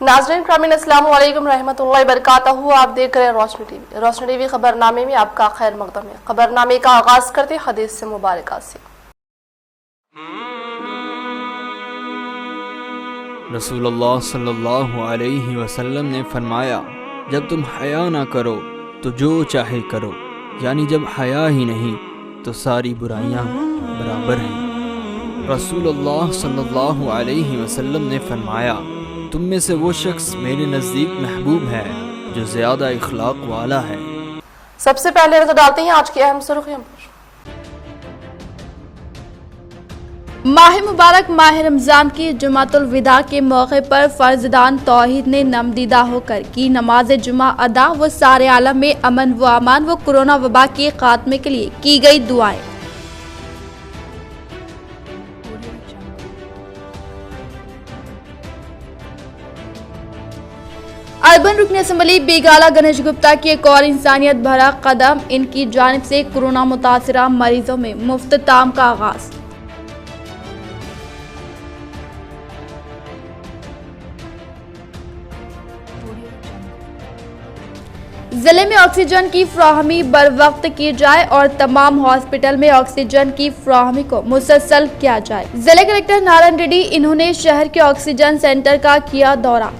नाज़रीन ग्रामीण अस्सलाम वालेकुम रहमतुल्लाहि बरकातहू। आप देख रहे हैं रोशनी टीवी। रोशनी टीवी खबरनामे में आपका खैर मकदम है। खबरनामे का आगाज करते हदीस से मुबारक से। रसूलुल्लाह सल्लल्लाहु अलैहि वसल्लम ने फरमाया, जब तुम हया ना करो तो जो चाहे करो, यानी जब हया ही नहीं तो सारी बुराइयां बराबर हैं। रसूलुल्लाह सल्लल्लाहु अलैहि वसल्लम ने फरमाया, तुम में से वो शख्स मेरे नज़दीक महबूब है जो ज़्यादा इखलाक वाला है। सबसे पहले नजर डालते हैं आज की अहम सुर्खियों पर। माह मुबारक माह रमजान की जुमातुल विदा के मौके पर फर्जदान तौहीद ने नमदीदा होकर की नमाज जुमा अदा व सारे आलम में अमन व अमान व कोरोना वबा के खात्मे के लिए की गई दुआएं। अर्बन रुकन असम्बली बेगाला गणेश गुप्ता की एक और इंसानियत भरा कदम, इनकी जानिब से कोरोना मुतासिरा मरीजों में मुफ्त ताम का आगाज। जिले में ऑक्सीजन की फ्राहमी बर वक्त की जाए और तमाम हॉस्पिटल में ऑक्सीजन की फ्राहमी को मुसलसल किया जाए। जिले कलेक्टर नारायण रेड्डी इन्होंने शहर के ऑक्सीजन सेंटर का किया दौरा।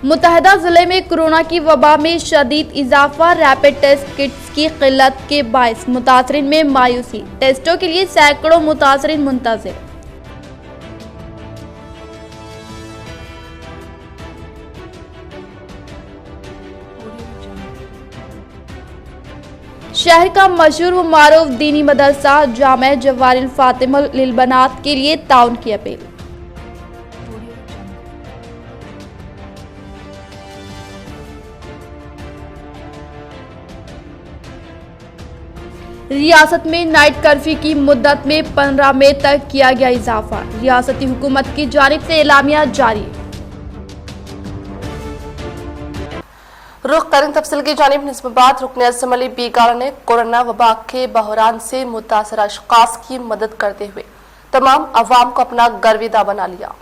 मुतहदा जिले में कोरोना की वबा में शदीद इजाफा, रैपिड टेस्ट किट्स की किल्लत के बायस मुतासरीन में मायूसी, टेस्टों के लिए सैकड़ों मुतासरीन मुंतजिर। शहर का मशहूर व मारूफ दीनी मदरसा जामे जवारिल फातिमुल लिल बनात के लिए ताउन की अपील। रियासत में नाइट कर्फ्यू की मुद्दत में 15 मई तक किया गया इजाफा, रियासती हुकूमत की जानिब से एलामिया जारी। रुख करें तफसील की जानिब। निस्बत रुकन असम्बली बेगाला ने कोरोना वबा के बहरान से मुतासर अशखास की मदद करते हुए तमाम अवाम को अपना गर्विदा बना लिया।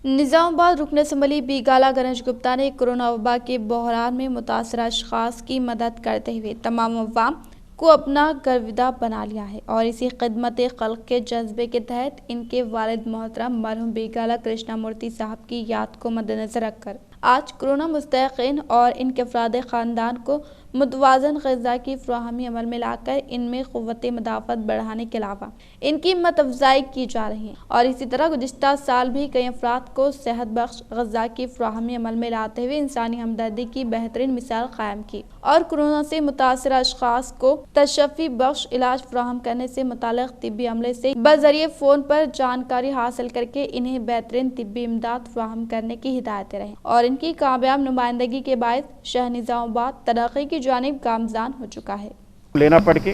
निजामाबाद रुकन असम्बली बेगाला गणेश गुप्ता ने कोरोना वबा के बहरान में मुतासर अशखास की मदद करते हुए तमाम अवाम को अपना गर्विदा बना लिया है और इसी खिदमत खल्क के जज्बे के तहत इनके वालिद मोहतरम मरहूम बेगाला कृष्णा मूर्ति साहब की याद को मद्देनजर रखकर आज कोरोना मुस्तहिक़ीन और इनके अफराद ख़ानदान को मुतवाज़न ग़िज़ा की फ़राहमी अमल में लाकर इनमें क़ुव्वत मदाफ़त बढ़ाने के अलावा इनकी हिम्मत अफजाई की जा रही है और इसी तरह गुज़िश्ता साल भी कई अफराद को सेहत बख्श ग़िज़ा की फ़राहमी अमल में लाते हुए इंसानी हमदर्दी की बेहतरीन मिसाल कायम की और कोरोना से मुतासर अशख़ास को तशफ़ी बख्श इलाज फ़राहम करने से मुताल्लिक़ तिब्बी अमले से बज़रिए फ़ोन पर जानकारी हासिल करके इन्हें बेहतरीन तिब्बी इमदाद फ़राहम करने की हिदायतें रहें और इनकी कामयाब नुमाइंदगी के बायस शहर निज़ामाबाद तरक्की की जानिब गामजान हो चुका है। లేనప్పటికీ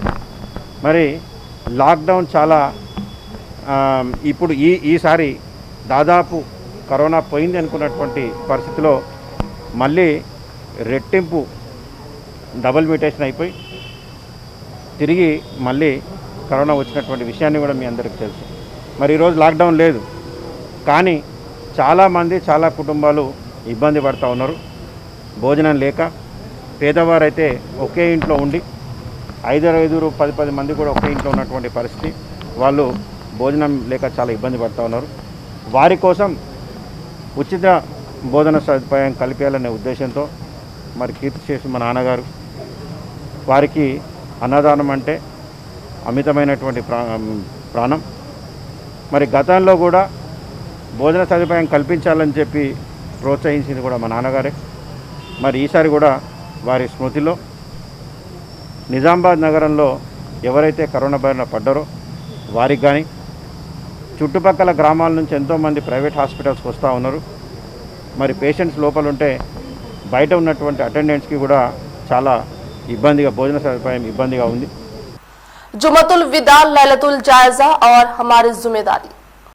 మరి లాక్డౌన్ చాలా ఇప్పుడు ఈసారి దాదాపు కరోనా పోయింది అనుకున్నటువంటి పరిస్థితిలో మళ్ళీ రెట్టింపు డబుల్ మ్యూటేషన్ అయిపోయి తిరిగి మళ్ళీ కరోనా వచ్చినటువంటి విషయాన్ని కూడా మీ అందరికీ తెలుసు। మరి ఈరోజు లాక్డౌన్ లేదు కానీ చాలామంది చాలా కుటుంబాలు ఇబ్బంది పడుతూ ఉన్నారు। భోజనం లేక పేదవారైతే ఒకే ఇంట్లో ఉండి ఐదుగురు 10 మంది కూడా ఒకే ఇంట్లో ఉన్నటువంటి పరిస్థితి, వాళ్ళు భోజనం లేక చాలా ఇబ్బంది పడుతూ ఉన్నారు। వారి కోసం ఉచిత బోధన సదుపాయం కల్పించాలనే ఉద్దేశంతో మరి కీర్తి చేసి మా నాన్నగారు వారికి అన్నదానం అంటే అమితమైనటువంటి ప్రాణం। మరి గతంలో కూడా భోజన సదుపాయం కల్పించాలని చెప్పి ప్రోత్సహించింది కూడా మా నాన్నగారే। మరి ఈసారి కూడా వారి స్మృతిలో నిజామాబాద్ నగరంలో ఎవరైతే కరోనా బారిన పడ్డారో వారికి కానీ చుట్టుపక్కల గ్రామాల నుంచి ఎంతోమంది ప్రైవేట్ హాస్పిటల్స్కి వస్తూ ఉన్నారు। మరి పేషెంట్స్ లోపల ఉంటే బయట ఉన్నటువంటి అటెండెంట్స్కి కూడా చాలా ఇబ్బందిగా భోజన సదుపాయం ఇబ్బందిగా ఉంది। जुमतुल विदा लैलतुल जायजा और हमारी जिम्मेदारी।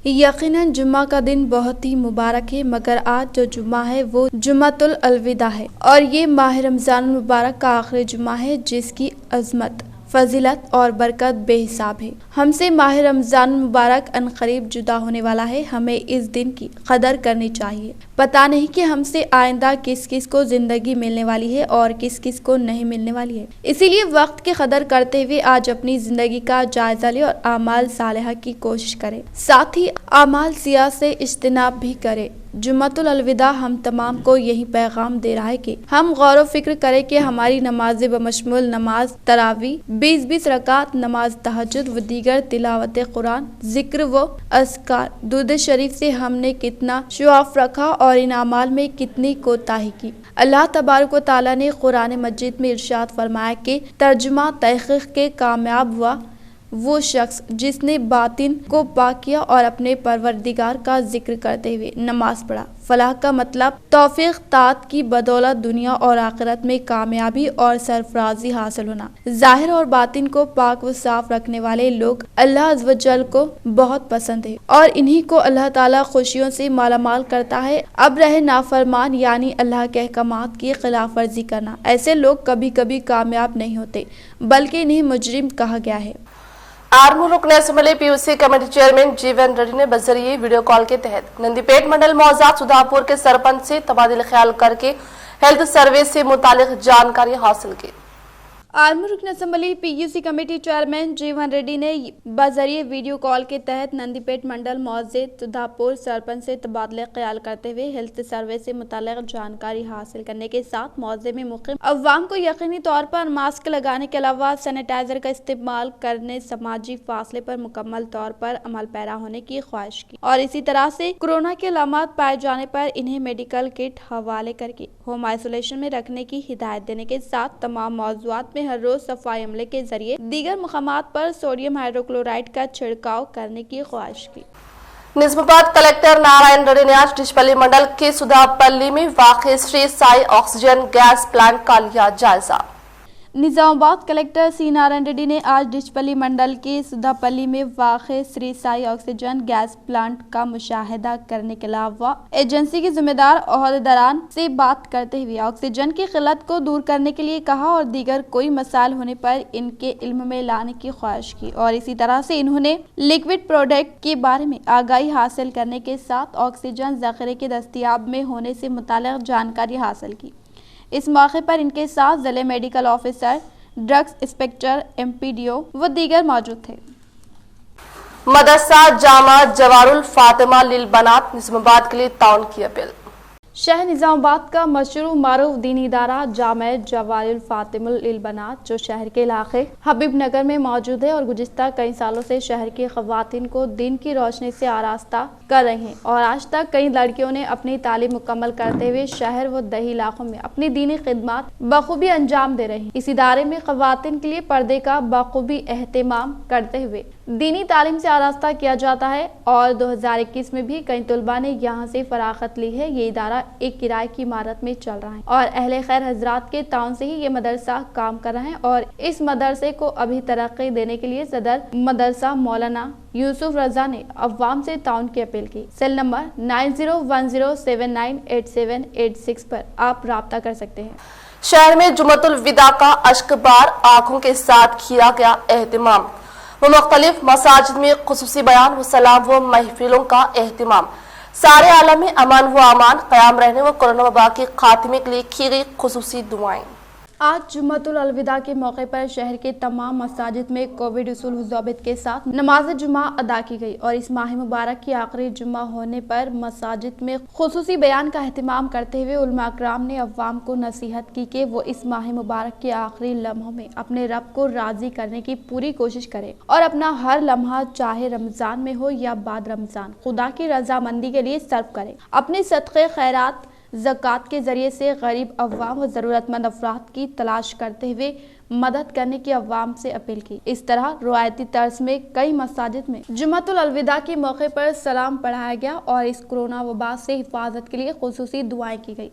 यकीनन जुम्मा का दिन बहुत ही मुबारक है, मगर आज जो जुम्मा है वो जुम्मतुल अलविदा है और ये माह रमज़ान मुबारक का आखिरी जुम्मा है जिसकी अज़मत फजीलत और बरकत बेहिसाब है। हमसे माह रमजान मुबारक अनकरीब जुदा होने वाला है। हमें इस दिन की कदर करनी चाहिए। पता नहीं कि हमसे आइंदा किस किस को जिंदगी मिलने वाली है और किस किस को नहीं मिलने वाली है। इसीलिए वक्त की कदर करते हुए आज अपनी जिंदगी का जायजा ले और आमाल सालिहा की कोशिश करें, साथ ही आमाल सिया से इज्तिनाब भी करें। जुम्मतुल अलविदा हम तमाम को यही पैगाम दे रहा है कि हम गौर व फिक्र करें कि हमारी नमाज़ें बमशमुल नमाज तरावी, 20-20 रकात, नमाज तहज्जुद व दीगर तिलावत कुरान, जिक्र व अस्कार, दुरूद शरीफ से हमने कितना शुआफ रखा और इन अमाल में कितनी कोताही की। अल्लाह तबारक व तआला ने कुरान मजीद में इरशाद फरमाया कि तर्जुमा तहक़ीक़ के कामयाब हुआ वो शख्स जिसने बातिन को पाक किया और अपने परवरदिगार का जिक्र करते हुए नमाज पढ़ा। फलाह का मतलब तौफीक तात की बदौलत दुनिया और आखिरत में कामयाबी और सरफराजी हासिल होना। जाहिर और बातिन को पाक व साफ रखने वाले लोग अल्लाह अज़्ज़ व जल को बहुत पसंद है और इन्हीं को अल्लाह ताला खुशियों से मालामाल करता है। अब रहे नाफरमान यानी अल्लाह के अहकामात की खिलाफ वर्जी करना। ऐसे लोग कभी कभी कामयाब नहीं होते बल्कि इन्हें मुजरिम कहा गया है। आर्मू रुकन असम्बली पीयूसी कमेटी चेयरमैन जीवन रेड्डी ने बजरिए वीडियो कॉल के तहत नंदीपेट मंडल मौजाद सुधापुर के सरपंच से तबादला ख्याल करके हेल्थ सर्वे से मुतालिक जानकारी हासिल की। आर्मू रुकन असम्बली पीयूसी कमेटी चेयरमैन जीवन रेड्डी ने बजरिए वीडियो कॉल के तहत नंदीपेट मंडल मौजाद सुधापुर सरपंच से तबादला ख्याल करते हुए हेल्थ सर्वे से मुतालिक जानकारी हासिल करने के साथ मौजे में मुक़िम अवाम को यकीनी तौर पर मास्क लगाने के अलावा सैनिटाइजर का इस्तेमाल करने, समाजी फासले पर मुकम्मल तौर पर अमल पैरा होने की ख्वाहिश की और इसी तरह से कोरोना के अलामात पाए जाने पर इन्हें मेडिकल किट हवाले करके होम आइसोलेशन में रखने की हिदायत देने के साथ तमाम मौज़ूआत में हर रोज सफाई अमले के जरिए दीगर मुकामात पर सोडियम हाइड्रोक्लोराइड का छिड़काव करने की ख्वाहिश की। निजामाबाद कलेक्टर नारायण रेड्डी ने आज डिचपल्ली मंडल के सुधापल्ली में वाक़ Shri Sai oxygen gas plant का लिया जायजा। निजामाबाद कलेक्टर सी नारायण रेड्डी ने आज डिचपल्ली मंडल के सुधापल्ली में वाक़ Shri Sai oxygen gas plant का मुशाहिदा करने के अलावा एजेंसी के जिम्मेदार ओहदेदारान से बात करते हुए ऑक्सीजन की किल्लत को दूर करने के लिए कहा और दीगर कोई मसाइल होने पर इनके इल्म में लाने की ख्वाहिश की और इसी तरह से इन्होंने लिक्विड प्रोडक्ट के बारे में आगाही हासिल करने के साथ ऑक्सीजन ज़ख़ीरे के दस्तयाब में होने से मुताल्लिक़ जानकारी हासिल की। इस मौके पर इनके साथ जिले medical officer, drugs inspector, MPDO व दीगर मौजूद थे। मदरसा जामा जवारुल फातिमा लिल बनात निजामाबाद के लिए ताउन की अपील। शहर निजामाबाद का मशहूर मारूफ दीनी इदारा जामा जवारुल फातिमा लिल बनात जो शहर के इलाके हबीब नगर में मौजूद है और गुज़िश्ता कई सालों से शहर की ख़वातीन को दिन की रोशनी से आरास्ता कर रही हैं और आज तक कई लड़कियों ने अपनी तालीम मुकम्मल करते हुए शहर व दही इलाकों में अपनी दीनी खिदमत बखूबी अंजाम दे रही हैं। इस इदारे में ख़वातीन के लिए पर्दे का बखूबी एहतमाम करते हुए दीनी तालीम से आरास्ता किया जाता है और 2021 में भी कई तलबा ने यहाँ से फरागत ली है। ये इदारा एक किराए की इमारत में चल रहा है और अहले खैर हजरात के ताउन से ही ये मदरसा काम कर रहा है और इस मदरसे को अभी तरक्की देने के लिए सदर मदरसा मौलाना यूसुफ रजा ने अवाम से ताउन की अपील की। सेल नंबर 9010798786 पर आप राब्ता कर सकते हैं। शहर में जुम्मतुल विदा का अश्कबार आंखों के साथ किया गया एहतमाम व मुख्तलिफ मसाजिद में खुसूसी बयान व सलाम व महफिलों का एहतमाम सारे आलम में अमन व अमान क़याम रहने व कोरोना वबा के खात्मे के लिए की गई खुसूसी दुआएं। आज जुम्मतुल अलविदा के मौके पर शहर के तमाम मसाजिद में कोविड उसूल ज़ाबित के साथ नमाज जुमा अदा की गई और इस माह मुबारक की आखिरी जुम्मा होने पर मसाजिद में खुसूसी बयान का एहतमाम करते हुए उलमा कराम ने अवाम को नसीहत की कि वो इस माह मुबारक के आखिरी लम्हों में अपने रब को राजी करने की पूरी कोशिश करें और अपना हर लम्हा चाहे रमज़ान में हो या बाद रमज़ान खुदा की रजामंदी के लिए सर्व करें। अपने सदक़े खैरात ज़कात के जरिए से गरीब अवाम व ज़रूरतमंद अफराद की तलाश करते हुए मदद करने की अवाम से अपील की। इस तरह रवायती तर्ज में कई मसाजिद में जुम्मतुल अलविदा के मौके पर सलाम पढ़ाया गया और इस कोरोना वबा से हिफाजत के लिए खुसूसी दुआएं की गई।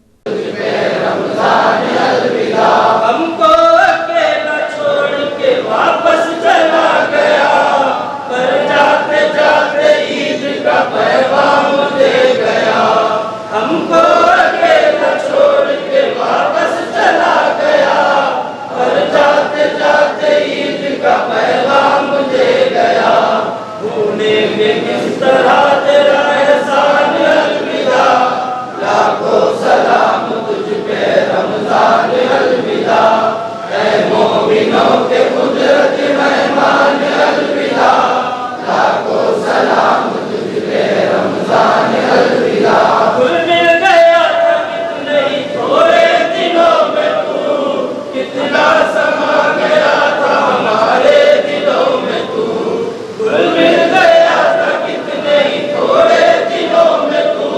हमको अकेला छोड़ के वापस चला गया, पर जाते जाते ईद का पैगाम दे गया। हमको अकेला छोड़ के वापस चला गया, पर जाते जाते ईद ये किस तरह तेरा एहसान अलविदा, लाखों सलाम तुझ पे रमजान अलविदा, ऐ मोमिनों के कुदरत मेहमान अलविदा, लाखों सलाम तुझ पे रमजान अलविदा। खुल मिल गया था कितने ही थोड़े दिनों में तू, कितना समा गया था हमारे दिलों में तू, खुल मिल गया था कितने ही थोड़े दिनों में तू,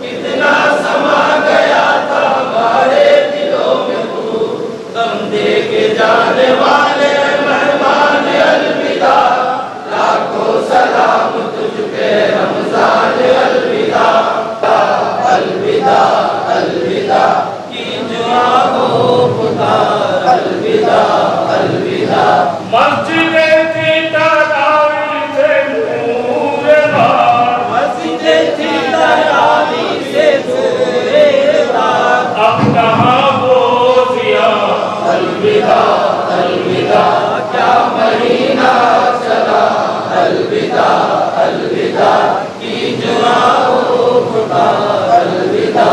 कितना समा गया था हमारे दिलों में तू, गम दे के जाने वाले मेहमान अलविदा, लाखों सलाम तुझ पे रमजान अलविदा, अलविदा अलविदा की दुआ हो खुदा, अलविदा अलविदा। मस्जिदे थी तरावी से नूरेदार, मस्जिदे थी तरावी से नूरेदार, अब कहाँ वो जिया, अलविदा अलविदा क्या महीना चला, अलविदा अलविदा की दुआ हो खुदा, अलविदा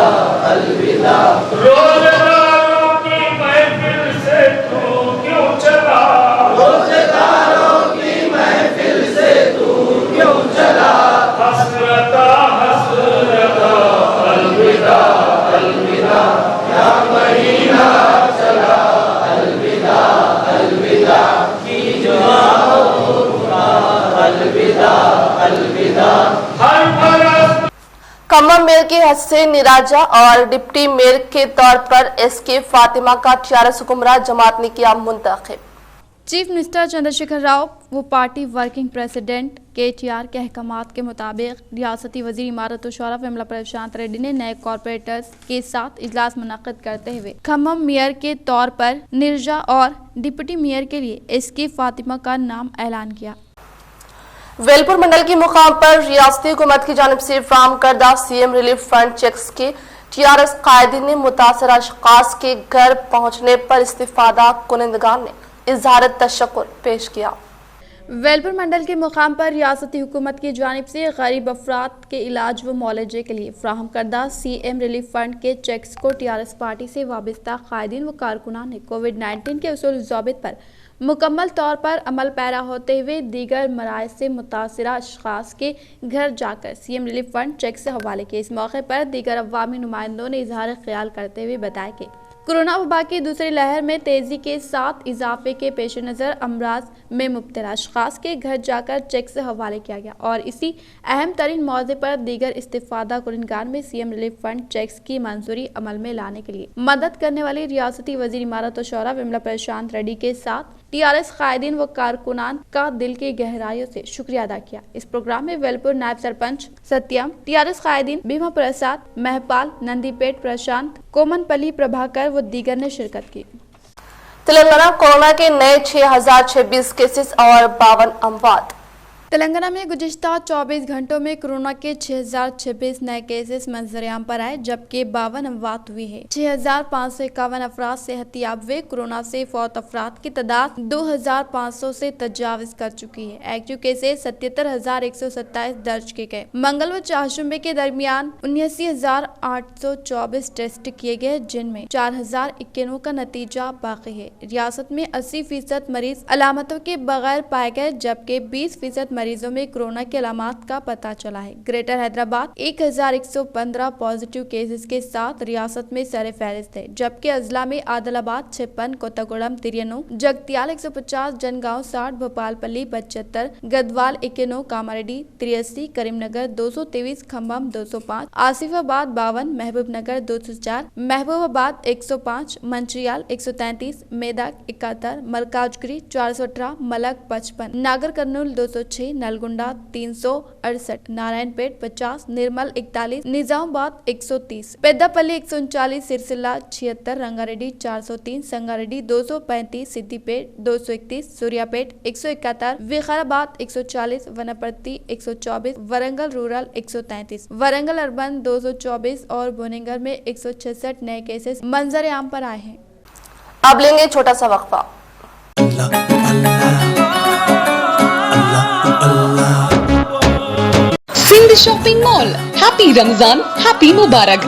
अलविदा। रोज़दारों की महफिल से तू क्यों चला, रोज़दारों की महफिल से तू क्यों चला, हसरता हसरता अलविदा अलविदा क्या महीना चला, अलविदा अलविदा की दुआ हो खुदा, अलविदा अलविदा। हर बरस खम्मम मेयर के हद से निराजा और डिप्टी मेयर के तौर पर एसके फातिमा का टीआरएस हुक्मरान जमात ने किया मुंतखब। चीफ मिनिस्टर चंद्रशेखर राव वो पार्टी वर्किंग प्रेसिडेंट KTR के अहकामात के मुताबिक रियासती वजीर इमारत और शोरा विमला प्रशांत रेड्डी ने नए कॉरपोरेटर्स के साथ इजलास मुनक्किद करते हुए खम्मम मेयर के तौर पर निरजा और डिप्टी मेयर के लिए एसके फातिमा का नाम ऐलान किया। वेलपुर मंडल के मुकाम पर रियासती हुकूमत की जानिब से फ्राहम करदा सीएम रिलीफ फंड चेक्स के टीआरएस कायदीन ने मुतासर अशखास के घर पहुंचने पर इस्तिफादा कुनिंदगान ने इजहार तशक्कुर पेश किया। वेलपुर मंडल के मुकाम पर रियासती हुकूमत की जानिब से गरीब अफराद के इलाज व मुआलजे के लिए फ्राहम करदा सीएम रिलीफ फंड के चेक्स को टीआरएस पार्टी से वाबस्ता कायदीन व कारकुनान ने कोविड-19 के उसूल ज़ाबित पर मुकम्मल तौर पर अमल पैरा होते हुए दीगर मराइज से मुतासरा अशखास के घर जाकर सीएम रिलीफ फंड चेक से हवाले किए। इस मौके पर दीगर अवामी नुमाइंदों ने इजहार ख्याल करते हुए बताया कि कोरोना वबा की दूसरी लहर में तेजी के साथ इजाफे के पेश नज़र अमराज में मुब्तला अशखास के घर जाकर चेक से हवाले किया गया और इसी अहम तरीन मौजे पर दीगर इस्तिफादा कुनिंदगान में सीएम रिलीफ फंड चेक्स की मंजूरी अमल में लाने के लिए मदद करने वाली रियासती वजीर इमारत और शोरा विमला प्रशांत रेड्डी के साथ टीआरएस कायदीन व कारकुनान का दिल की गहराइयों से शुक्रिया अदा किया। इस प्रोग्राम में वेलपुर नायब सरपंच सत्यम, टीआरएस कायदीन भीमा प्रसाद, महपाल, नंदीपेट प्रशांत, कोमनपल्ली प्रभाकर व दीगर ने शिरकत की। तेलंगाना कोरोना के नए 6026 केसेस और 52 अमवात। तेलंगाना में गुज़िश्ता 24 घंटों में कोरोना के 6026 नए केसेस मंजर-ए-आम पर आए, जबकि 52 अमवात हुई है। 6551 अफराद सेहतियाब हुए। कोरोना से फौत अफराद की तादाद 2500 से तजाविज कर चुकी है। एक्टिव केसेस 77,127 दर्ज किए गए। मंगल व चारशंबे के दरमियान 79,824 टेस्ट किए गए, जिनमें 4,091 का नतीजा बाकी है। रियासत में 80% मरीज अलामतों के बगैर पाए गए, जबकि 20% मरीजों में कोरोना के अलामात का पता चला है। ग्रेटर हैदराबाद 1115 पॉजिटिव केसेस के साथ रियासत में सरे फहरिस्त है, जबकि अजला में आदिलाबाद 56, कोत्तागुड़म 93, जगतियाल 150, जनगांव 60, भोपालपल्ली 75, गदवाल 91, कामारेड्डी 83, करीमनगर 223, खम्भम 205, आसिफाबाद 52, महबूबनगर 204, महबूबाबाद 105, मंचियाल 133, मेदक 71, मलकाजगिरी 418, मलक 55, नागर कर्नूल 206, नलगुंडा 368, नारायणपेट 50, निर्मल 41, निजामाबाद 130, पेद्दापल्ली 139, सिरसिल्ला 76, रंगारेड्डी 403, संगारेड्डी 235, सिद्दीपेट 231, सूर्यापेट 171, विकाराबाद 140, वनपर्ती 124, वरंगल रूरल 133, वरंगल अर्बन 224 और भुवनेश्वर में 166 नए केसेस मंजर-ए-आम पर आए हैं। अब लेंगे छोटा सा वक्फा। Sindh shopping mall. Happy Ramzan, happy मुबारक।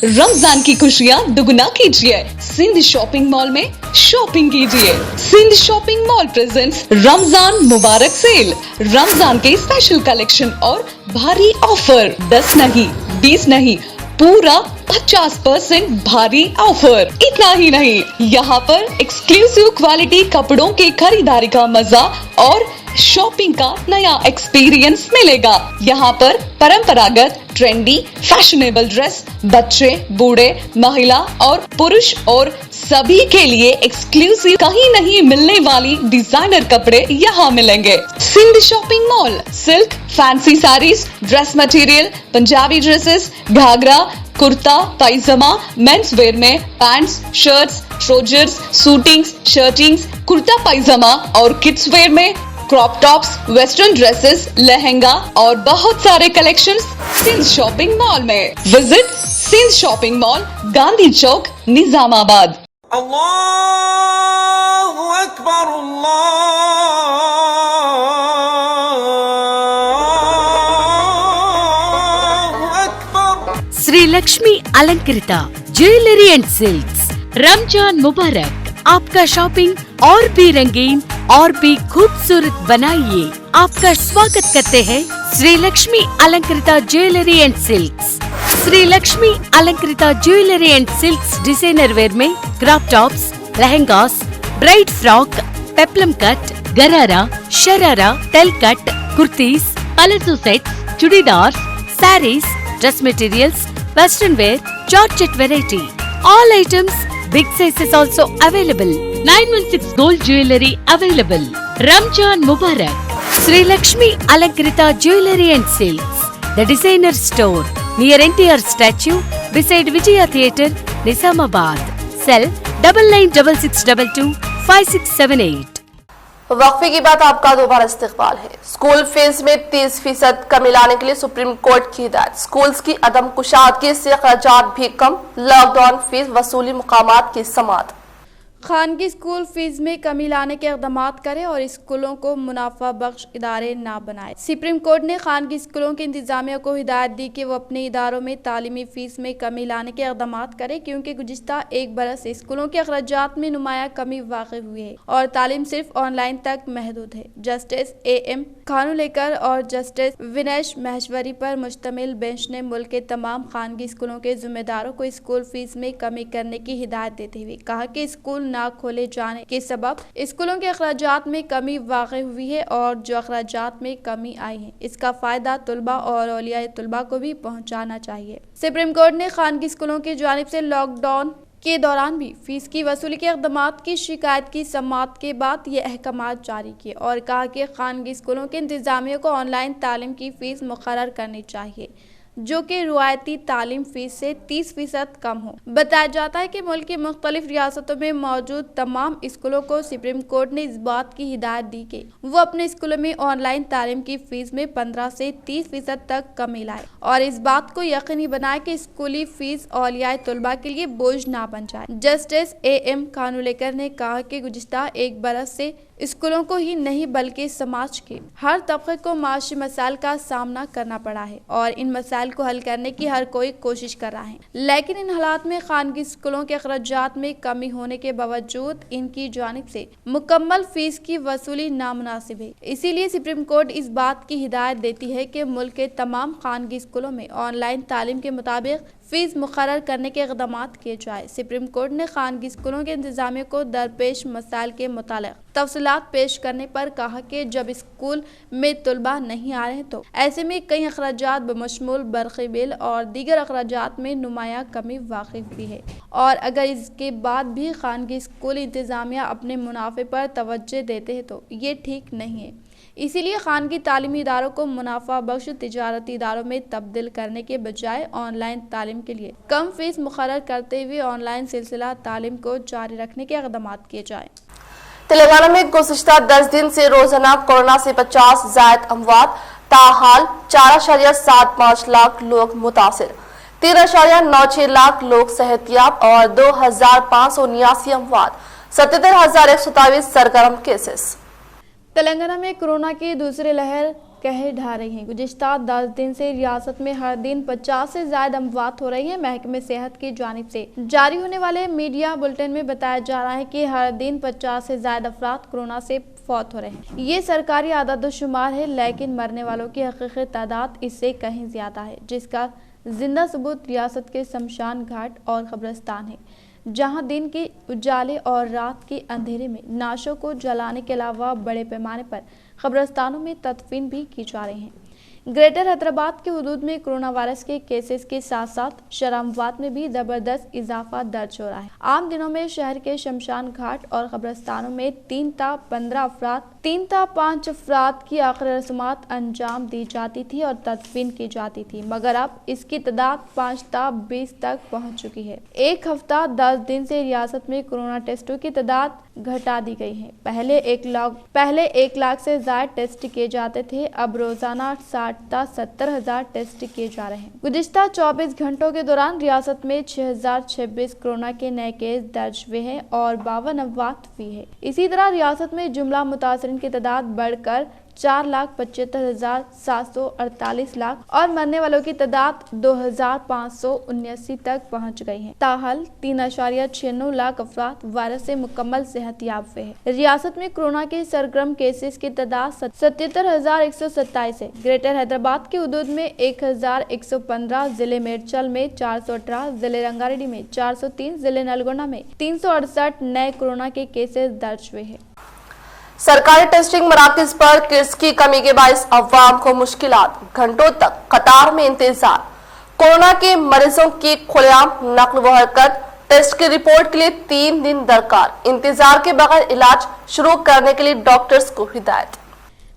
रमजान की खुशियाँ दुगना कीजिए, सिंध शॉपिंग मॉल में शॉपिंग कीजिए। Sindh shopping mall presents Ramzan मुबारक सेल। रमजान के स्पेशल कलेक्शन और भारी ऑफर, 10 नहीं 20 नहीं, पूरा 50% भारी ऑफर। इतना ही नहीं, यहाँ पर एक्सक्लूसिव क्वालिटी कपड़ों के खरीदारी का मजा और शॉपिंग का नया एक्सपीरियंस मिलेगा। यहाँ पर परंपरागत, ट्रेंडी, फैशनेबल ड्रेस बच्चे, बूढ़े, महिला और पुरुष और सभी के लिए एक्सक्लूसिव कहीं नहीं मिलने वाली डिजाइनर कपड़े यहाँ मिलेंगे। Sindh shopping mall silk, fancy sarees, dress material, Punjabi dresses, ghagra, kurta, pyjama, men's wear में pants, shirts, trousers, suitings, shirtings, kurta pyjama और किड्स वेयर में crop tops, western dresses, lehenga और बहुत सारे कलेक्शंस सिंध शॉपिंग मॉल में। Visit Sindh shopping mall, Gandhi Chowk, Nizamabad. अल्लाहु अकबर, अल्लाहु अकबर। Shri Lakshmi Alankrit jewellery and silks. Ramzan मुबारक। आपका शॉपिंग और भी रंगीन और भी खूबसूरत बनाइए। आपका स्वागत करते हैं Shri Lakshmi Alankrit jewellery and silks. Shri Lakshmi Alankrit jewellery and silks designer wear में crop tops, lehengas, bride frock, peplum cut, gharara, sharara, tail cut, kurtis, palazzo sets, churidars, sarees, dress materials, western wear, georgette variety. All items, big sizes also available. 916 gold jewellery available. Ramjan Mubarak. Sri Lakshmi Alankrita Jewellery and Silks. The designer store near NTR statue beside Vijaya Theatre, Nizamabad. Cell 996622 5678. वक्फे के बाद आपका दोबारा इस्तकबाल है। School fees में 30% कमी लाने के लिए सुप्रीम कोर्ट की हिदायत। स्कूल्स की अदम कुशादगी से खर्चात भी कम, लॉकडाउन फीस वसूली मुकामात की समाअत। खानगी स्कूल फीस में कमी लाने के इक़दाम करें और स्कूलों को मुनाफा बख्श इदारे ना बनाए। सुप्रीम कोर्ट ने खानगी स्कूलों के इंतजामिया को हिदायत दी कि वो अपने इदारों में तालीमी फीस में कमी लाने के इक़दाम करें, क्योंकि गुज़िश्ता एक बरस से स्कूलों के अखराजात में नुमाया कमी वाक़ हुई है और तालीम सिर्फ ऑनलाइन तक महदूद है। जस्टिस AM खानुलेकर और जस्टिस विनेश महेश्वरी पर मुश्तमिल बेंच ने मुल्क के तमाम खानगी स्कूलों के जिम्मेदारों को स्कूल फीस में कमी करने की हिदायत देते हुए कहा कि स्कूल ना खोले जाने के सबब स्कूलों के अखराजात में कमी वाक़ हुई है और जो अखराजात में कमी आई है इसका फ़ायदा तुलबा और औलिया तुलबा को भी पहुँचाना चाहिए। सुप्रीम कोर्ट ने खानगी स्कूलों की जानिब से लॉकडाउन के दौरान भी फीस की वसूली के इक़दामात की शिकायत की समाअत के बाद ये अहकामात जारी किए और कहा कि खानगी स्कूलों के इंतजामिया को ऑनलाइन तालीम की फ़ीस मुकर्रर करनी चाहिए जो कि रुआयती तालीम फीस से 30% कम हो। बताया जाता है कि मुल्क की मुख्तलिफ रियासतों में मौजूद तमाम स्कूलों को सुप्रीम कोर्ट ने इस बात की हिदायत दी कि वो अपने स्कूलों में ऑनलाइन तालीम की फीस में 15 से 30% तक कमी लाए और इस बात को यकीनी बनाए कि स्कूली फीस औलिया तुलबा के लिए बोझ ना बन जाए। जस्टिस AM खानुलेकर ने कहा कि गुज़िश्ता एक बरस से स्कूलों को ही नहीं बल्कि समाज के हर तबके को माशी मसाइल का सामना करना पड़ा है और इन मसाइल को हल करने की हर कोई कोशिश कर रहा है, लेकिन इन हालात में खानगी स्कूलों के अखराजात में कमी होने के बावजूद इनकी जानिब से मुकम्मल फीस की वसूली नामुनासिब है। इसीलिए सुप्रीम कोर्ट इस बात की हिदायत देती है कि मुल्क के तमाम खानगी स्कूलों में ऑनलाइन तालीम के मुताबिक फीस मुकर्रर करने के इक़दामात किए जाए। सुप्रीम कोर्ट ने खानगी स्कूलों के इंतजामिया को दरपेश मसाइल के मुतालिक तफसीलात पेश करने पर कहा कि जब स्कूल में तुलबा नहीं आ रहे तो ऐसे में कई अखराजात बमशमूल बरक़ी बिल और दीगर अखराजात में नुमाया कमी वाक़ हुई है और अगर इसके बाद भी खानगी स्कूल इंतजामिया अपने मुनाफे पर तवज्जो देते हैं तो ये ठीक नहीं है। इसीलिए खानगी तालीमी इदारों को मुनाफा बख्श तिजारती इदारों में तब्दील करने के बजाय ऑनलाइन तालीम के लिए कम फीस मुकर्रर करते हुए ऑनलाइन सिलसिला तालीम को जारी रखने के इक़दाम किए जाए। तेलंगाना में गुज़िश्ता 10 दिन से रोजाना कोरोना से 50 ज़ायद अमवात, ताहाल 4.75 लाख लोग मुतासिर, 3.96 लाख लोग सेहतियाब और 2,579 अमवात, 77,127 सरगर्म केसेस। तेलंगाना में कोरोना की दूसरी लहर कहर ढा रही हैं। गुज़िश्ता 10 दिन से रियासत में हर दिन 50 से ज्यादा अमवात हो रही है। महकमे सेहत की जानिब से जारी होने वाले मीडिया बुलेटिन में बताया जा रहा है कि हर दिन 50 से ज्यादा अफराद कोरोना से फौत हो रहे हैं। ये सरकारी आदाद-ओ-शुमार है, लेकिन मरने वालों की हकीकी तादाद इससे कहीं ज्यादा है, जिसका जिंदा सबूत रियासत के शमशान घाट और कब्रिस्तान है, जहां दिन के उजाले और रात के अंधेरे में नाशों को जलाने के अलावा बड़े पैमाने पर कब्रिस्तानों में तदफीन भी की जा रही हैं। ग्रेटर हैदराबाद के हुदूद में कोरोना वायरस के केसेस के साथ साथ शरामवात में भी जबरदस्त इजाफा दर्ज हो रहा है। आम दिनों में शहर के शमशान घाट और कब्रिस्तानों में 3 ता 5 अफराद की आखिरी रस्मात अंजाम दी जाती थी और तदफीन की जाती थी, मगर अब इसकी तादाद 5 ता 20 तक पहुंच चुकी है। एक हफ्ता 10 दिन से रियासत में कोरोना टेस्टों की तादाद घटा दी गई है। पहले 1 लाख से ज्यादा टेस्ट किए जाते थे, अब रोजाना 60 ता 70,000 टेस्ट किए जा रहे हैं। गुज़िश्ता 24 घंटों के दौरान रियासत में 6026 कोरोना के नए केस दर्ज हुए हैं और 52 अमवात हुई है। इसी तरह रियासत में जुमला मुतासरीन की तादाद बढ़कर 4,75,748 लाख और मरने वालों की तादाद 2,579 तक पहुंच गई है। ताहल 3.96 लाख अफराद वायरस से मुकम्मल सेहतयाब हुए हैं। रियासत में कोरोना के सरगर्म केसेस की तादाद 77,127 है। ग्रेटर हैदराबाद के हुदूद में 1,115, जिले मेरचल में 418, जिले रंगारेड्डी में 403, जिले नलगोंडा में 368 नए कोरोना के केसेस दर्ज हुए हैं। सरकारी टेस्टिंग मराकज पर किट्स की कमी के बायस अवाम को मुश्किलात, घंटों तक कतार में इंतजार। कोरोना के मरीजों की खुलेआम नक्ल व हरकत, टेस्ट की रिपोर्ट के लिए 3 दिन दरकार, इंतजार के बगैर इलाज शुरू करने के लिए डॉक्टर्स को हिदायत।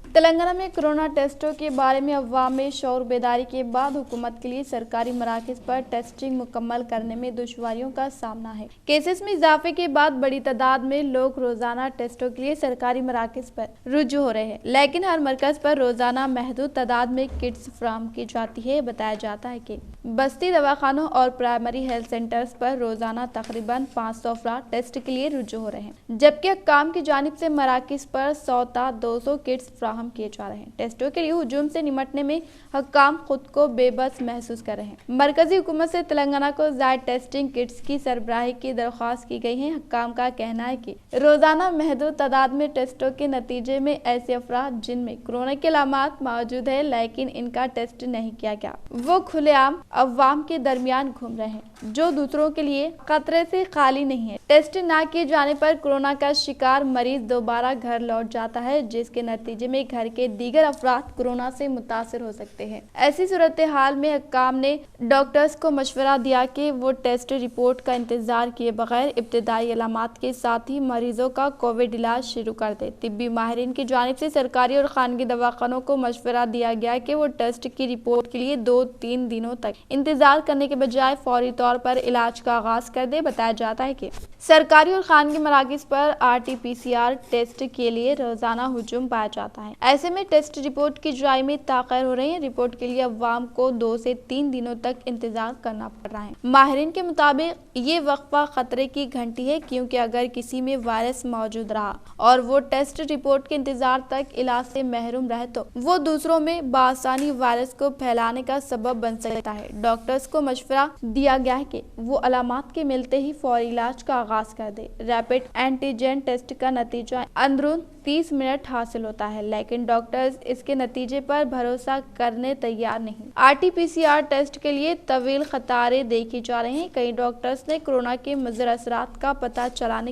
तेलंगाना में कोरोना टेस्टों के बारे में अवाम में शऊर बेदारी के बाद हुकूमत के लिए सरकारी मराकज पर टेस्टिंग मुकम्मल करने में दुश्वारियों का सामना है। केसेस में इजाफे के बाद बड़ी तादाद में लोग रोजाना टेस्टों के लिए सरकारी मराकज पर रुजू हो रहे हैं, लेकिन हर मरकज पर रोजाना महदूद तादाद में किट्स फराहम की जाती है। बताया जाता है कि बस्ती दवाखानों और प्राइमरी हेल्थ सेंटर्स पर रोजाना तकरीबन 500 अफराद टेस्ट के लिए रुजू हो रहे हैं, जबकि हुक्काम की जानिब से मराकज पर 100 ता 200 किट्स फराहम किए जा रहे हैं। टेस्टों के लिए हुजूम से निमटने में हुक्काम खुद को बेबस महसूस कर रहे हैं। मरकजी हुकूमत से तेलंगाना को ज़ायद टेस्टिंग किट्स की सरबराही की दरख्वास्त की गई है। हुक्काम का कहना है कि रोजाना महदूद तादाद में टेस्टों के नतीजे में ऐसे अफराद जिनमें कोरोना के अलामात मौजूद है लेकिन इनका टेस्ट नहीं किया गया, वो खुलेआम अवाम के दरमियान घूम रहे हैं, जो दूसरों के लिए खतरे से खाली नहीं है। टेस्ट न किए जाने पर कोरोना का शिकार मरीज दोबारा घर लौट जाता है, जिसके नतीजे में घर के दीगर अफराद कोरोना से मुतासिर हो सकते हैं। ऐसी सूरत हाल में हुक्काम ने डॉक्टर्स को मशवरा दिया कि वो टेस्ट रिपोर्ट का इंतजार किए बगैर इब्तिदाई अलामात के साथ ही मरीजों का कोविड इलाज शुरू कर दे। तिब्बी माहिरीन की जानिब से सरकारी और खानगी दवाखानों को मशवरा दिया गया कि वो टेस्ट की रिपोर्ट के लिए 2-3 दिनों तक इंतजार करने के बजाय फौरी तौर पर इलाज का आगाज कर दे। बताया जाता है कि सरकारी और खानगी मराकज पर RT-PCR टेस्ट के लिए रोजाना हुजूम पाया जाता है। ऐसे में टेस्ट रिपोर्ट की जाय में ताख़ीर हो रही है। रिपोर्ट के लिए अवाम को 2 से 3 दिनों तक इंतजार करना पड़ रहा है। माहिरीन के मुताबिक ये वक्फा खतरे की घंटी है, क्योंकि अगर किसी में वायरस मौजूद रहा और वो टेस्ट रिपोर्ट के इंतजार तक इलाज से महरूम रहे तो वो दूसरों में बासानी वायरस को फैलाने का सबब बन सकता है। डॉक्टर्स को मशवरा दिया गया है कि वो अलामात के मिलते ही फौरी इलाज का आगाज कर दे। रैपिड एंटीजन टेस्ट का नतीजा अंदरून 30 मिनट हासिल होता है, लेकिन डॉक्टर्स इसके नतीजे पर भरोसा करने तैयार नहीं। RT-PCR टेस्ट के लिए तवील कतारें देखी जा रही हैं। कई डॉक्टर्स ने कोरोना के मुज़र असरात का पता चलाने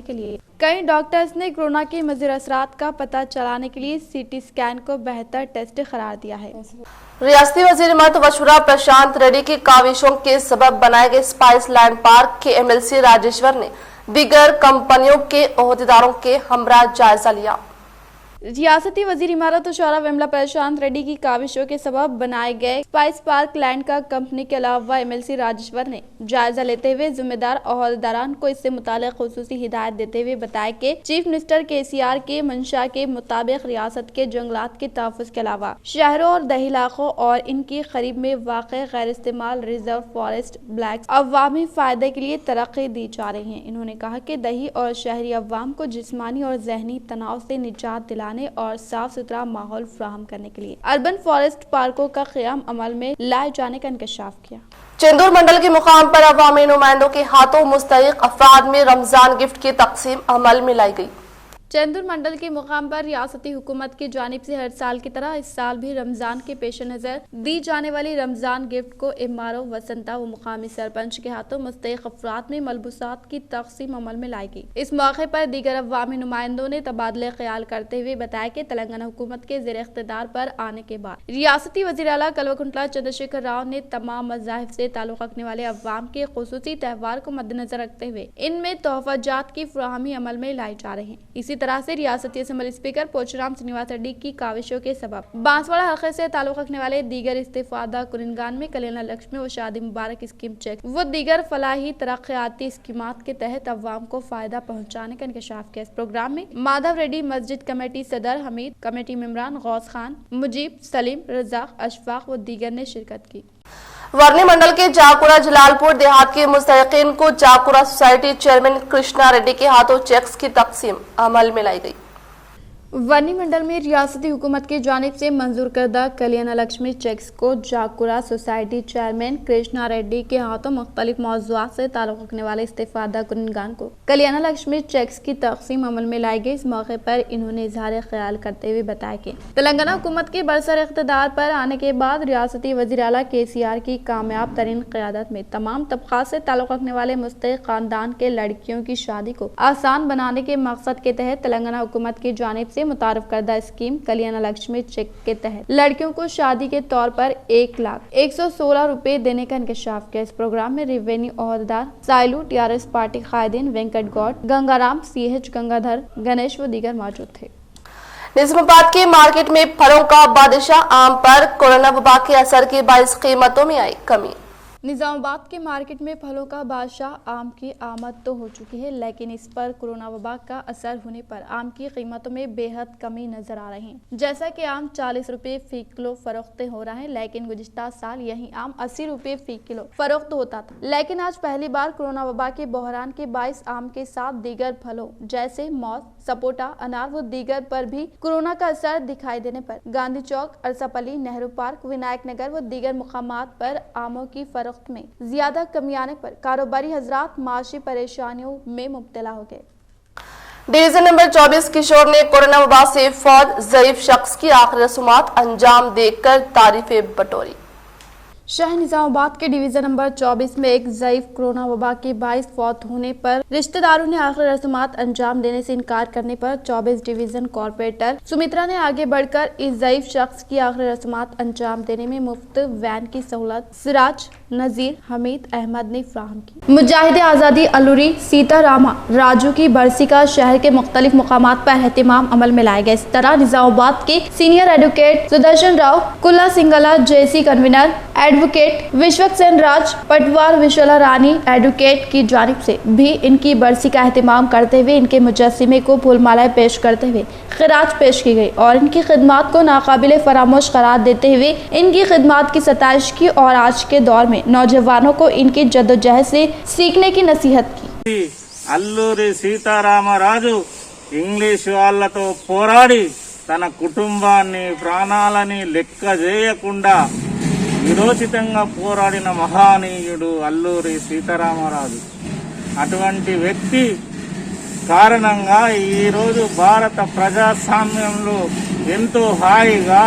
के लिए CT स्कैन को बेहतर टेस्ट करार दिया है। रियासती वजीर मर्द वशुरा प्रशांत रेड्डी की काविशों के सबब बनाए गए स्पाइस लैंड पार्क के MLC राजेश्वर ने दीगर कंपनियों के ओहदेदारों के हमरा जायजा लिया। रियासती वजीर इमारत और शौरा विमला प्रशांत रेड्डी की काविशों के सबब बनाए गए स्पाइस पार्क लैंड का कंपनी के अलावा MLC राजेश्वर ने जायजा लेते हुए जिम्मेदार ओहदेदारान को इससे मुताल्लिक खुसूसी हिदायत देते हुए बताया कि चीफ मिनिस्टर KCR के मंशा के मुताबिक रियासत के जंगलात के तहफ़्फ़ुज़ के अलावा शहरों और दही इलाकों और इनकी करीब में वाक़ गैर इस्तेमाल रिजर्व फॉरेस्ट ब्लैक्स अवामी फ़ायदे के लिए तरक्की दी जा रही है। इन्होंने कहा कि दही और शहरी अवाम को जिस्मानी और जहनी तनाव से निजात दिलाने बढ़ाने और साफ सुथरा माहौल फराहम करने के लिए अर्बन फॉरेस्ट पार्कों का क़याम अमल में लाए जाने का इंकशाफ किया। चंदूर मंडल के मुकाम पर अवामी नुमाइंदों के हाथों मुस्तहिक अफराद में रमजान गिफ्ट की तकसीम अमल में लाई गई। चंदूर मंडल के मुकाम पर रियासती हुकूमत की जानिब से हर साल की तरह इस साल भी रमजान के पेश नज़र दी जाने वाली रमजान गिफ्ट को इमारो वसंता व मुकामी सरपंच के हाथों मुस्तहिक अफराद में मलबूसात की तकसीम अमल में लाई गई। इस मौके पर दीगर अवामी नुमाइंदों ने तबादले ख्याल करते हुए बताया कि तेलंगाना हुकूमत के ज़ेर इख्तिदार पर आने के बाद रियासती वज़ीर आला कल्वकुंतला चंद्रशेखर राव ने तमाम मज़ाहिब से ताल्लुक़ रखने वाले अवाम के खुसूसी त्यौहार को मद्देनजर रखते हुए इनमें तोहफाजात की फराहमी अमल में लाई जा रही है। इसी तरह से रियासती असेंबली स्पीकर पोचराम श्रीनिवास रेड्डी की काविशों के सबब बांसवाड़ा हल्के से ताल्लुक़ रखने वाले दीगर इस्तेफादा कुरिनगान में कल्याण लक्ष्मी व शादी मुबारक स्कीम चेक व दीगर फलाही तरक्याती स्कीमात के तहत अवाम को फायदा पहुँचाने का इंकशाफ किया। इस प्रोग्राम में माधव रेड्डी मस्जिद कमेटी सदर हमीद, कमेटी मेंबरान गौस खान, मुजीब, सलीम, रजाक, अशफाक व दीगर ने शिरकत की। वर्णी मंडल के जाकुरा जलालपुर देहात के मुस्तहिकीन को जाकुरा सोसाइटी चेयरमैन कृष्णा रेड्डी के हाथों चेक्स की तकसीम अमल में लाई गई। वर्णी मंडल में रियासती हुकूमत की जानिब से मंजूर करदा कल्याण लक्ष्मी चेक्स को जाकुरा सोसाइटी चेयरमैन कृष्णा रेड्डी के हाथों मुख्तलिफ मौज़ूआत से ताल्लुक़ रखने वाले इस्तेफादा कुरिनगान को कल्याण लक्ष्मी चेक्स की तकसीम अमल में लाई गई। इस मौके पर इन्होंने इजहार ख्याल करते हुए बताया कि तेलंगाना हुकूमत के बरसर इख्तिदार पर आने के बाद रियासती वज़ीर आला KCR की कामयाब तरीन क़यादत में तमाम तबक़ात से ताल्लुक़ रखने वाले मुस्तहिक़ ख़ानदान के लड़कियों की शादी को आसान बनाने के मकसद के तहत तेलंगाना हुकूमत की जानिब से मुतारफ करदा स्कीम कल्याण लक्ष्मी चेक के तहत लड़कियों को शादी के तौर पर 1,01,16 रुपए देने का इंकशाफ किया। इस प्रोग्राम में रेवेन्यू ओहदेदार साइलू, TRS पार्टी कायदीन, वेंकट गौड़, गंगाराम, CH गंगाधर, गणेश व दीगर मौजूद थे। निजामाबाद के मार्केट में फलों का बादशाह आम पर कोरोना वबा के असर के बाइस कीमतों में आई कमी। निजामाबाद के मार्केट में फलों का बादशाह आम की आमद तो हो चुकी है, लेकिन इस पर कोरोना वबा का असर होने पर आम की कीमतों में बेहद कमी नजर आ रही है। जैसा कि आम 40 रुपए फी किलो फरोख्त हो रहा है, लेकिन गुज़िश्ता साल यही आम 80 रुपए फी किलो फरोख्त होता था। लेकिन आज पहली बार कोरोना वबा के बहरान के बाइस आम के साथ दीगर फलों जैसे मौज, सपोटा, अनार व दीगर पर भी कोरोना का असर दिखाई देने पर गांधी चौक, अरसापली, नेहरू पार्क, विनायक नगर व दीगर मुकामात पर आमों की फरोख्त में ज्यादा कमी आने पर कारोबारी हजरात माशी परेशानियों में मुब्तला हो गए। डिवीजन नंबर 24 किशोर ने कोरोना वबा से फौत ज़ईफ शख्स की आखिरी रस्मात अंजाम देकर तारीफें बटोरी। शहर निजामाबाद के डिवीजन नंबर 24 में एक ज़ईफ कोरोना वबा के बाइस फौत होने पर रिश्तेदारों ने आखिरी रस्मात अंजाम देने से इनकार करने पर 24 डिवीजन कॉर्पोरेटर सुमित्रा ने आगे बढ़कर इस ज़ईफ शख्स की आखिरी रस्मात अंजाम देने में मुफ्त वैन की सहूलत सिराज, नजीर, हमीद अहमद ने फ्राहम की। मुजाहिद आज़ादी अलूरी, सीतारामा राजू की बरसी का शहर के मुख्तलिफ मुकामात पर एहतिमाम अमल में लाया गया। इस तरह निजामाबाद के senior advocate Sudarshan Rao, Kulla Singla JC convener, advocate Vishwaksen Raj, Patwar Vishala रानी एडवोकेट की जानिब से भी इनकी बरसी का एहतिमाम करते हुए इनके मुजस्सिमे को फूलमालाएं पेश करते हुए खिराज पेश की गई और इनकी खिदमात को नाकाबिले फरामोश करार देते हुए इनकी खिदमात की सताइश की और आज के दौर में नौजवानों को इनकी जद्दोजहद से सीखने की नसीहत की। అల్లూరి సీతారామరాజు ఇంగ్లీష్ వాళ్లతో పోరాడి తన కుటుంబాన్ని ప్రాణాలని లెక్క చేయకుండా విరోచితంగా పోరాడిన మహానీయుడు అల్లూరి సీతారామరాజు. అటువంటి వ్యక్తి కారణంగా ఈరోజు భారత ప్రజాస్వామ్యంలో ఎంతో హాయిగా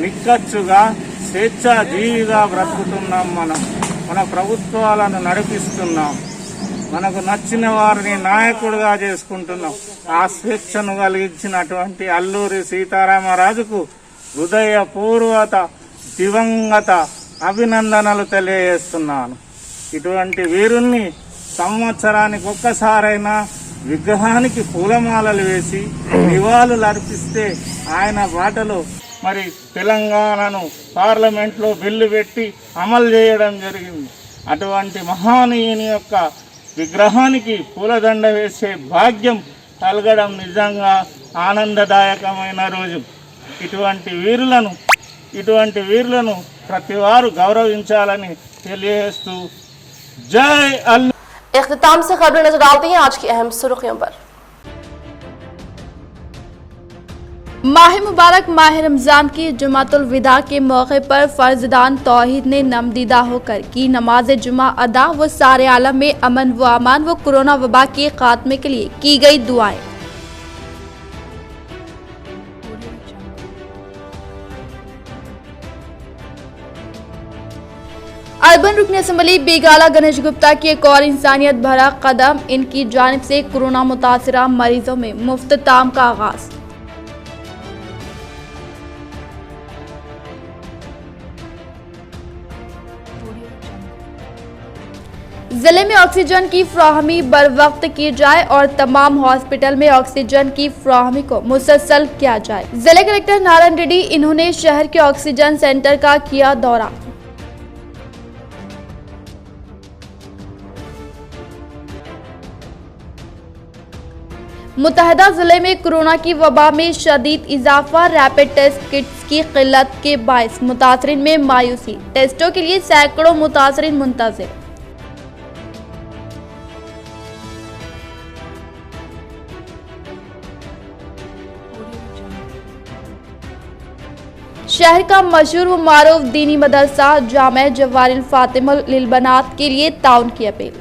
నిక్కచ్చుగా స్వేచ్ఛాజీవిగా బ్రతుకుతున్నాం. మన ప్రభుత్వాలను నడిపిస్తున్నాం. మనకు నచ్చిన వారిని నాయకుడిగా చేసుకుంటున్నాం. ఆ స్వేచ్ఛను కలిగించినటువంటి అల్లూరి సీతారామరాజుకు హృదయపూర్వక దివంగత అభినందనలు తెలియజేస్తున్నాను. ఇటువంటి వీరుణ్ణి సంవత్సరానికి ఒక్కసారైనా విగ్రహానికి పూలమాలలు వేసి నివాళులు అర్పిస్తే ఆయన బాటలో మరి తెలంగాణను పార్లమెంట్లో బిల్లు పెట్టి అమలు చేయడం జరిగింది. అటువంటి మహానీయుని యొక్క విగ్రహానికి పూలదండ వేసే భాగ్యం కలగడం నిజంగా ఆనందదాయకమైన రోజు. ఇటువంటి వీరులను ప్రతి వారు గౌరవించాలని తెలియజేస్తూ జై అల్లు. इख्तिताम से खबरें नजर डालती हैं आज की अहम सुर्खियों पर। माह मुबारक माह रमजान की जुमातुल विदा के मौके पर फर्जदान तौहीद ने नमदीदा होकर की नमाज जुमा अदा व सारे आलम में अमन व अमान व कोरोना वबा के खात्मे के लिए की गई दुआएं। अर्बन रुकन असम्बली बेगाला गणेश गुप्ता की एक और इंसानियत भरा कदम, इनकी जानिब से कोरोना मुतासिरा मरीजों में मुफ्त ताम का आगाज। जिले में ऑक्सीजन की फ्राहमी बर वक्त की जाए और तमाम हॉस्पिटल में ऑक्सीजन की फ्राहमी को मुसलसल किया जाए। जिले कलेक्टर नारायण रेड्डी इन्होंने शहर के ऑक्सीजन सेंटर का किया दौरा। मुतहदा जिले में कोरोना की वबा में शदीद इजाफा, रैपिड टेस्ट किट्स की किल्लत के बायस मुतासरीन में मायूसी, टेस्टों के लिए सैकड़ों मुतासरीन मुंतजिर। शहर का मशहूर व मारूफ दीनी मदरसा जामे जवारिल फातिमुल लिलबनात के लिए ताउन की अपील।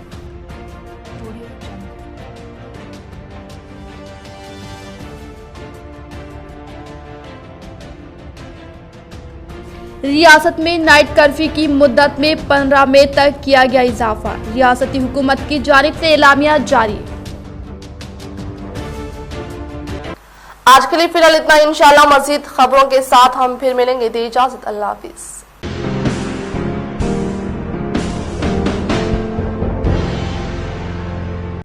रियासत में नाइट कर्फ्यू की मुद्दत में 15 मई तक किया गया इजाफा, रियासती हुकूमत की जानिब से एलामिया जारी। आज के लिए फिलहाल इतना, इंशाल्लाह मज़ीद खबरों के साथ हम फिर मिलेंगे। दे इजाजत, अल्लाह हाफिज।